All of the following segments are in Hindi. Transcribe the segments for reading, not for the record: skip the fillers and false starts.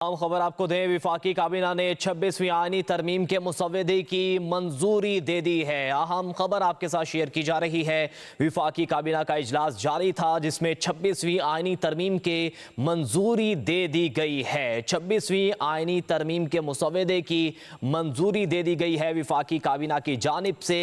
आम खबर आपको दें, विफाकी काबीना ने 26वीं आईनी तरमीम के मुसव्वदे की मंजूरी दे दी है। अहम खबर आपके साथ शेयर की जा रही है। विफाकी काबीना का इजलास जारी था जिसमें 26वीं आईनी तरमीम के मंजूरी दे दी गई है। 26वीं आईनी तरमीम के मुसव्वदे की मंजूरी दे दी गई है विफाकी काबीना की जानिब से।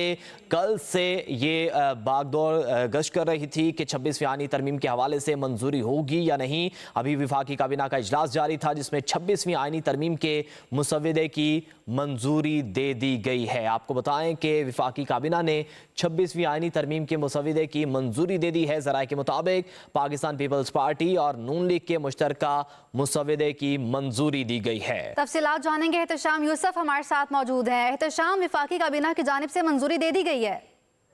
कल से ये बागडोर गश्त कर रही थी कि 26वीं आईनी तरमीम के हवाले से मंजूरी होगी या नहीं। अभी विफाकी काबीना का इजलास जारी था जिसमें 26वीं आईनी तरमीम के मुसव्वदे की मंजूरी दे दी गई है। आपको बताएं कि विफाकी काबीना ने 26वीं आईनी तरमीम के मुसव्वदे की मंजूरी दे दी है। ज़राए के मुताबिक पाकिस्तान पीपल्स पार्टी और नून लीग के मुश्तरका मुसव्वदे की मंजूरी दी गई है। तफसीलात जानेंगे। एहतशाम यूसुफ हमारे साथ मौजूद है। एहतशाम, विफाकी काबीना की जानिब से मंजूरी दे दी गई है।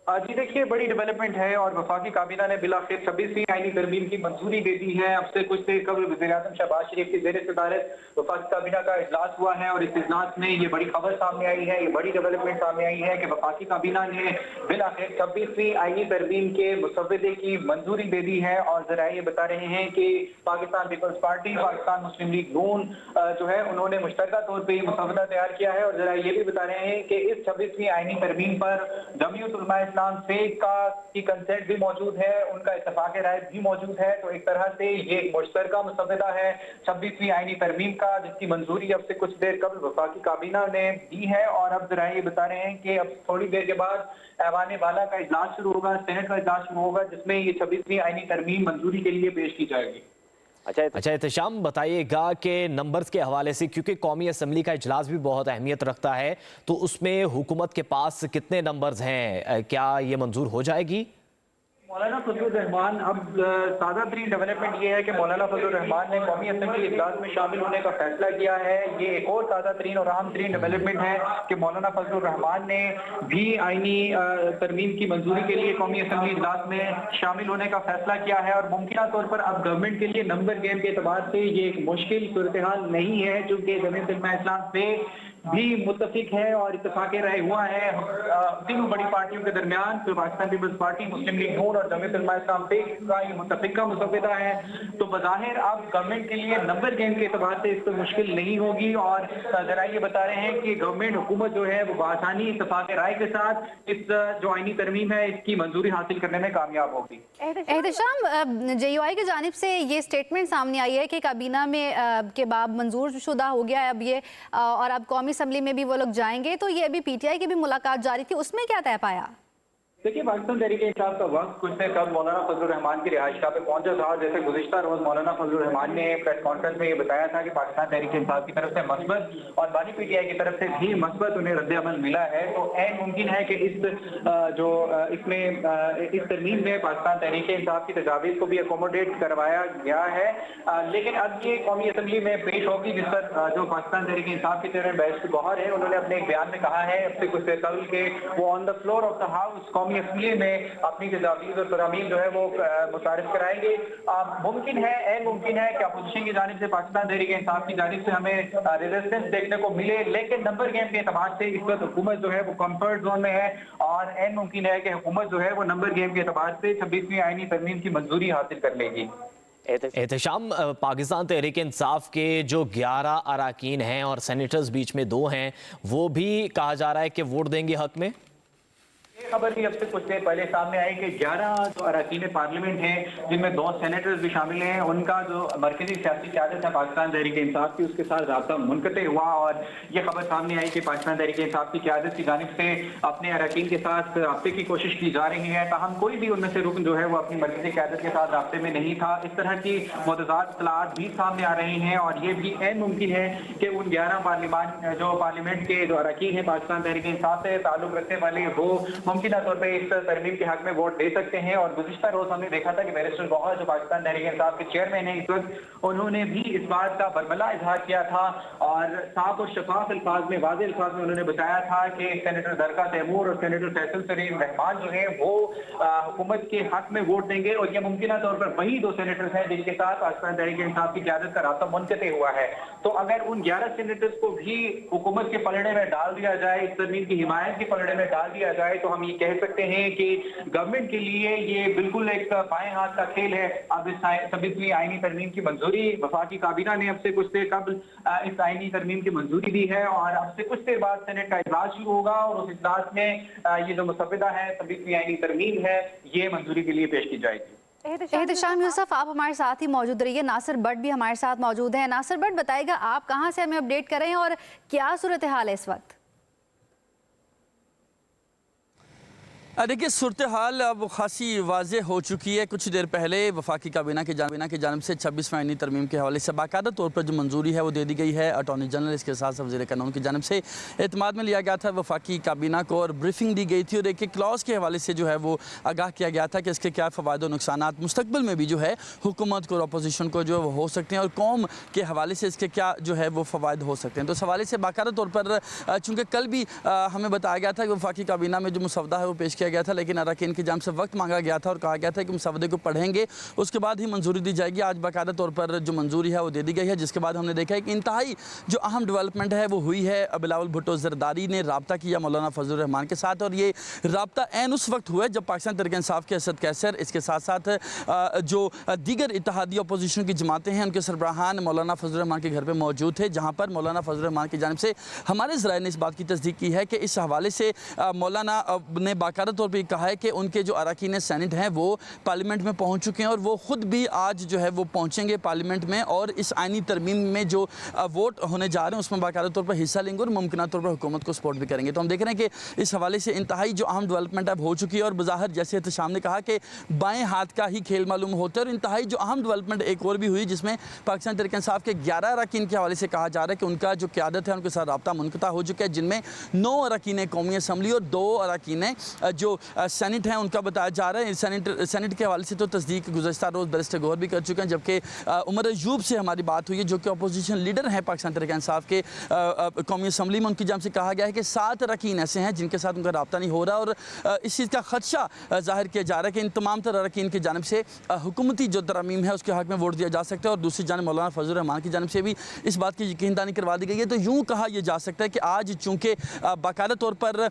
जी देखिए, बड़ी डेवलपमेंट है और वफाकी काबीना ने बिलाखिर 26वीं आईनी तरमीम की मंजूरी दे दी है। अब से कुछ देर कबल वज़ीर-ए-आज़म शहबाज शरीफ की ज़ेर सदारत वफाकी काबीना का इजलास हुआ है और इस इजलास में ये बड़ी खबर सामने आई है, ये बड़ी डेवलपमेंट सामने आई है कि वफाकी काबीना ने बिलाखिर 26वीं आईनी तरमीम के मुसव्वदे की मंजूरी दे दी है। और जरा ये बता रहे हैं कि पाकिस्तान पीपल्स पार्टी, पाकिस्तान मुस्लिम लीग नून जो है उन्होंने मुश्तरका तौर पर मुसव्वदा तैयार किया है। और जरा ये भी बता रहे हैं कि इस 26वीं आईनी तरमीम पर जमीयत उलमा इस्लाम फेक की कंसेंट भी मौजूद है, उनका इत्तफाक राय भी मौजूद है। तो एक तरह से ये मुश्तरका मुसव्वदा है 26वीं आईनी तरमीम का, जिसकी मंजूरी अब से कुछ देर कबल वफाकी काबीना ने दी है। और अब जरा ये बता रहे हैं कि अब थोड़ी देर के बाद ऐवान बाला का इजलास शुरू होगा, सेनेट का इजलास शुरू होगा, जिसमें ये 26वीं आईनी तरमीम मंजूरी के लिए पेश की जाएगी। अच्छा एहतशाम, बताइएगा कि नंबर्स के हवाले से, क्योंकि कौमी असम्बली का इजलास भी बहुत अहमियत रखता है, तो उसमें हुकूमत के पास कितने नंबर्स हैं, क्या ये मंजूर हो जाएगी? मौलाना फजलुर रहमान, अब ताज़ा तरीन डेवलपमेंट ये है कि मौलाना फजलुर रहमान ने कौमी असम्बली इजलास में शामिल होने का फैसला किया है। ये एक और ताज़ा तरीन और अहम तरीन डेवलपमेंट है कि मौलाना फजलुर रहमान ने भी आईनी तरमीम की मंजूरी के लिए कौमी असम्बली इजलास में शामिल होने का फैसला किया है। और मुमकिन तौर पर अब गवर्नमेंट के लिए नंबर गेम के एतबार से ये एक मुश्किल सूरत हाल नहीं है, चूँकि जमीयत उलमा इस्लाम से भी मुत्तफिक है और इत्तफाक राय हुआ है तीनों बड़ी पार्टियों के दरमियान। तो पाकिस्तान पीपल्स पार्टी, मुस्लिम लीग नून और जमीयत उलमा इस्लाम का ये मुत्तफिका मुसव्वदा है। तो बज़ाहिर अब गवर्नमेंट के लिए नंबर गेम के एतबार से इस पर मुश्किल नहीं होगी। और जरा ये बता रहे हैं कि गवर्नमेंट हुकूमत जो है वो बआसानी इत्तफाक राय के साथ इस जो आईनी तरमीम है इसकी मंजूरी हासिल करने में कामयाब होगी। एहतशाम, JUI की जानिब से ये स्टेटमेंट सामने आई है कि काबीना में के बाद मंजूर शुदा हो गया है अब ये, और अब कौमी असम्बली में भी वो लोग जाएंगे। तो ये अभी PTI की भी मुलाकात जारी थी, उसमें क्या तय पाया? देखिए, पाकिस्तान तहरीक-ए-इंसाफ का वक्त कुछ देर कब मौलाना फजलुर रहमान की रिहाइशगाह पे पहुंचा था। जैसे गुज़िश्ता रोज मौलाना फजलुर रहमान ने प्रेस कॉन्फ्रेंस में ये बताया था कि पाकिस्तान तहरीक-ए-इंसाफ की तरफ से मस्बत और बानी PTI की तरफ से भी मस्बत उन्हें रद्द-ए-अमल मिला है। तो ऐन मुमकिन है कि इस तरमीम में पाकिस्तान तहरीक-ए-इंसाफ की तजावीज़ को भी अकोमोडेट करवाया गया है। लेकिन अब ये कौमी असम्बली में पेश होगी, जिस पर जो पाकिस्तान तहरीक-ए-इंसाफ की तरफ बैरिस्टर गौहर है उन्होंने अपने एक बयान में कहा है अब से कुछ देर कबल के वो on the floor of the house कौमी असम्बली में अपनी तजावीज़ और तरामीम जो है वो मुतारिफ कराएंगे। मुमकिन है, ऐन मुमकिन है कि अपोजिशन की जानिब से पाकिस्तान तहरीक-ए-इंसाफ की जानिब से हमें रेजिस्टेंस देखने को मिले। लेकिन नंबर गेम के एतबार से इस वक्त हुकूमत जो है वो कंफर्ट जोन में है और ऐन मुमकिन है कि हुकूमत जो है वो नंबर गेम के एतबार से 26वीं आईनी तरमीम की मंजूरी हासिल कर लेगी। एहतशाम, पाकिस्तान तहरीक इंसाफ के जो 11 अराकीन हैं और सेनेटर्स बीच में 2 हैं, वो भी कहा जा रहा है कि वोट देंगे हक में। खबर भी अब से कुछ देर पहले सामने आई कि 11 जो अरकान पार्लियामेंट हैं, जिनमें 2 सेनेटर्स भी शामिल हैं, उनका जो मरकजी सियासी क़यादत है पाकिस्तान तहरीक इंसाफ की, उसके साथ राब्ता मुनक़ते हुआ। और ये खबर सामने आई कि पाकिस्तान तहरीक इंसाफ की क़यादत की जानिब से अपने अरकान के साथ राब्ते की कोशिश की जा रही है। ताहम कोई भी उनमें से रुकन जो है वो अपनी मरकजी क़यादत के साथ राब्ते में नहीं था। इस तरह की मुतज़ाद इत्तलाआत भी सामने आ रही हैं और ये भी ऐन मुमकिन है कि उन 11 पार्लियामेंट के जो अरकान हैं पाकिस्तान तहरीक इंसाफ से ताल्लुक़ रखने वाले वो मुमकिन तौर पर इस तरमीम के हक में वोट दे सकते हैं। और गुज़िश्ता रोज हमने देखा था कि बैरिस्टर गौहर जो पाकिस्तान तहरीक इंसाफ के चेयरमैन हैं इस वक्त, उन्होंने भी इस बात का बरमला इजहार किया था और साफ और शफाफ अल्फाज में, वाज़ेह अल्फाज में उन्होंने बताया था कि सेनेटर दरका तैमूर और सेनेटर फैसल सलीम रहमान जो है वो हुकूमत के हक में वोट देंगे। और यह मुमकिन तौर पर वही 2 सेनेटर्स हैं जिनके साथ पाकिस्तान तहरीक इंसाफ की क़यादत का रास्ता मुनक़ते हुआ है। तो अगर उन 11 सेनेटर्स को भी हुकूमत के पलड़े में डाल दिया जाए, इस तरमीम की हिमायत के पलड़े में डाल दिया जाए, तो हम हम ये कह सकते हैं कि गवर्नमेंट के लिए ये बिल्कुल एक बाएं हाथ का खेल है। अब इस 26वीं आईनी तरमीम की मंजूरी वफाकी काबीना ने अब से कुछ देर कबल इस आईनी तरमीम की मंजूरी दी है और अब से कुछ देर बाद सेनेट का इजलास शुरू होगा और उस इजलास में ये जो मुसव्वदा है 26वीं आईनी तरमीम है ये मंजूरी के लिए पेश की जाएगी। एहतशाम यूसुफ, आप हमारे साथ ही मौजूद रहिए। नासिर भट्ट भी हमारे साथ मौजूद हैं। नासिर भट्ट, बताइएगा आप कहां से हमें अपडेट कर रहे हैं और क्या सूरत हाल है इस वक्त? देखिए, सूरत हाल अब खासी वाज़े हो चुकी है। कुछ देर पहले वफाकी काबीना की जानिब से 26वीं आईनी तरमीम के हवाले से बाकायदा तौर पर जो मंजूरी है वो दे दी गई है। अटॉर्नी जनरल, इसके साथ साथ वज़ीर कानून की जानिब से एतमाद में लिया गया था वफाकी काबीना को और ब्रीफिंग दी गई थी और एक क्लॉज के हवाले से जो है वो आगाह किया गया था कि इसके क्या फ़वायद और नुकसानात मुस्तक़बिल में भी जो है हुकूमत को और अपोजिशन को जो है वो हो सकते हैं और कौम के हवाले से इसके क्या जो है वो फ़वायद हो सकते हैं। तो इस हवाले से बाकायदा तौर पर चूँकि कल भी हमें बताया गया था कि वफाकी काबीना में जो मुसवदा है वो पेश किया गया था, लेकिन अरकान की जानिब से वक्त मांगा गया था और कहा गया था कि मुसवदे को पढ़ेंगे उसके बाद ही मंजूरी दी जाएगी। आज बाकायदा तौर पर जो मंजूरी है वो दे दी गई है, जिसके बाद हमने देखा है कि इंतहाई जो अहम डेवलपमेंट है वो हुई है। बिलावल भुट्टो जरदारी ने रब्ता किया मौलाना फजलुर रहमान के साथ और ये रब्ता ऐन उस वक्त हुआ जब पाकिस्तान तहरीक इंसाफ के असद कैसर, इसके साथ साथ जो दीगर इत्तेहादी अपोजिशन की जमातें हैं उनके सरबराहान मौलाना फजलुर रहमान के घर पर मौजूद थे, जहाँ पर मौलाना फजलुर रहमान की जानिब से हमारे ज़राए ने इस बात की तस्दीक की है कि इस हवाले से मौलाना ने बाकायदा तौर पर कहा है कि उनके जो अरकान सेनेट हैं वो पार्लियामेंट में पहुंच चुके हैं और वो खुद भी आज जो है वो पहुंचेंगे पार्लियामेंट में और इस आईनी तरमीम में जो वोट होने जा रहे हैं उसमें बाकायदा तौर पर हिस्सा लेंगे और मुमकिन तौर पर हुकूमत को सपोर्ट भी करेंगे। तो हम देख रहे हैं कि इस हवाले से इंतहाई जो अहम डेवलपमेंट अब हो चुकी है और बज़ाहिर जैसे एहतशाम ने कहा कि बाएँ हाथ का ही खेल मालूम होता है और इंतहाई जो अहम डेवलपमेंट एक और भी हुई जिसमें पाकिस्तान तहरीक इंसाफ के 11 अरकान के हवाले से कहा जा रहा है कि उनका जो क़यादत है उनके साथ रब्ता मुनक़ता हो चुका है, जिनमें 9 अरकान कौमी असम्बली और 2 अरकान जो सेनेट हैं उनका बताया जा रहा है। सेनेट के हवाले से तो तस्दीक गुज़श्ता रोज़ बैरिस्टर गौहर भी कर चुके हैं, जबकि उमर अयूब से हमारी बात हुई है जो कि अपोजिशन लीडर हैं पाकिस्तान तहरीक इंसाफ के कौमी असम्बली में। उनकी जानिब से कहा गया है कि 7 अरकान ऐसे हैं जिनके साथ उनका रब्ता नहीं हो रहा और इस चीज़ का खदशा ज़ाहिर किया जा रहा है कि इन तमाम तर अरकान की जानिब से हुकूमती जो तरमीम है उसके हक़ में वोट दिया जा सकता है और दूसरी जानिब मौलाना फजलुर रहमान की जानिब से भी इस बात की यकीनदानी करवा दी गई है। तो यूँ कहा यह जा सकता है कि आज चूँकि बाकायदा तौर पर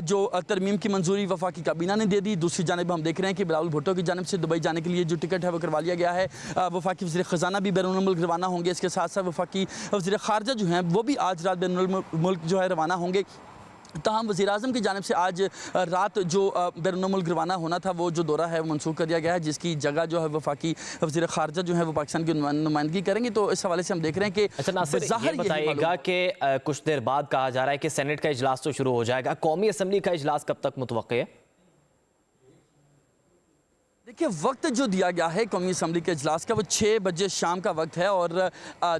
जो तरमीम की मंजूरी वफाकी काबीना ने दे दी, दूसरी जानिब हम देख रहे हैं कि बिलावल भुट्टो की जानिब से दुबई जाने के लिए जो टिकट है वो करवा लिया गया है। वफाकी वज़ीर ख़जाना भी बैरून मुल्क रवाना होंगे, इसके साथ साथ वफाकी वज़ीर ख़ारजा जो हैं वो भी आज रात बैरून मुल्क जो है रवाना होंगे। तमाम वज़ीर आज़म की जानिब से आज रात जो बैरून मुल्क रवाना होना था वो जो दौरा है वो मनसूख कर दिया गया है, जिसकी जगह जो है वफाकी वज़ीर ख़ारजा जो है वो पाकिस्तान की नुमाइंदगी करेंगे। तो इस हवाले से हम देख रहे हैं कि अच्छा नासिर, ये बताइएगा कि कुछ देर बाद कहा जा रहा है कि सेनेट का इजलास तो शुरू हो जाएगा, कौमी असम्बली का इजलास कब तक मुतवक्किल है? देखिए, वक्त जो दिया गया है कौमी असम्बली के इजलास का वो 6 बजे शाम का वक्त है और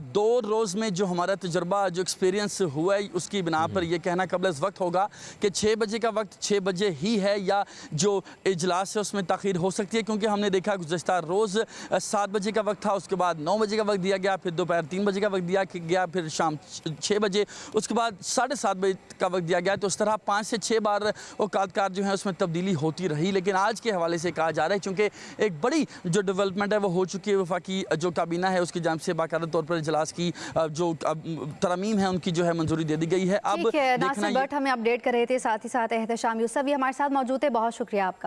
2 रोज़ में जो हमारा तजुर्बा जो एक्सपीरियंस हुआ है उसकी बिना पर यह कहना कबल इस वक्त होगा कि 6 बजे का वक्त 6 बजे ही है या जो इजलास है उसमें ताख़ीर हो सकती है, क्योंकि हमने देखा गुज़श्ता रोज़ 7 बजे का वक्त था, उसके बाद 9 बजे का वक्त दिया गया, फिर दोपहर 3 बजे का वक्त दिया गया, फिर शाम 6 बजे, उसके बाद 7:30 बजे का वक्त दिया गया। तो इस तरह 5 से 6 बार औकातकार जो है उसमें तब्दीली होती रही, लेकिन आज के हवाले से कहा जा रहा है चूँकि एक बड़ी जो डेवलपमेंट है वो हो चुकी है। वफाकी जो काबीना है उसकी जानिब से बाकायदा तौर पर इजलास की जो तरमीम है उनकी जो है मंजूरी दे दी गई है। अब नासिर भट्ट हमें अपडेट कर रहे थे, साथ ही साथ एहतशाम यूसुफ भी हमारे साथ मौजूद है। बहुत शुक्रिया आपका।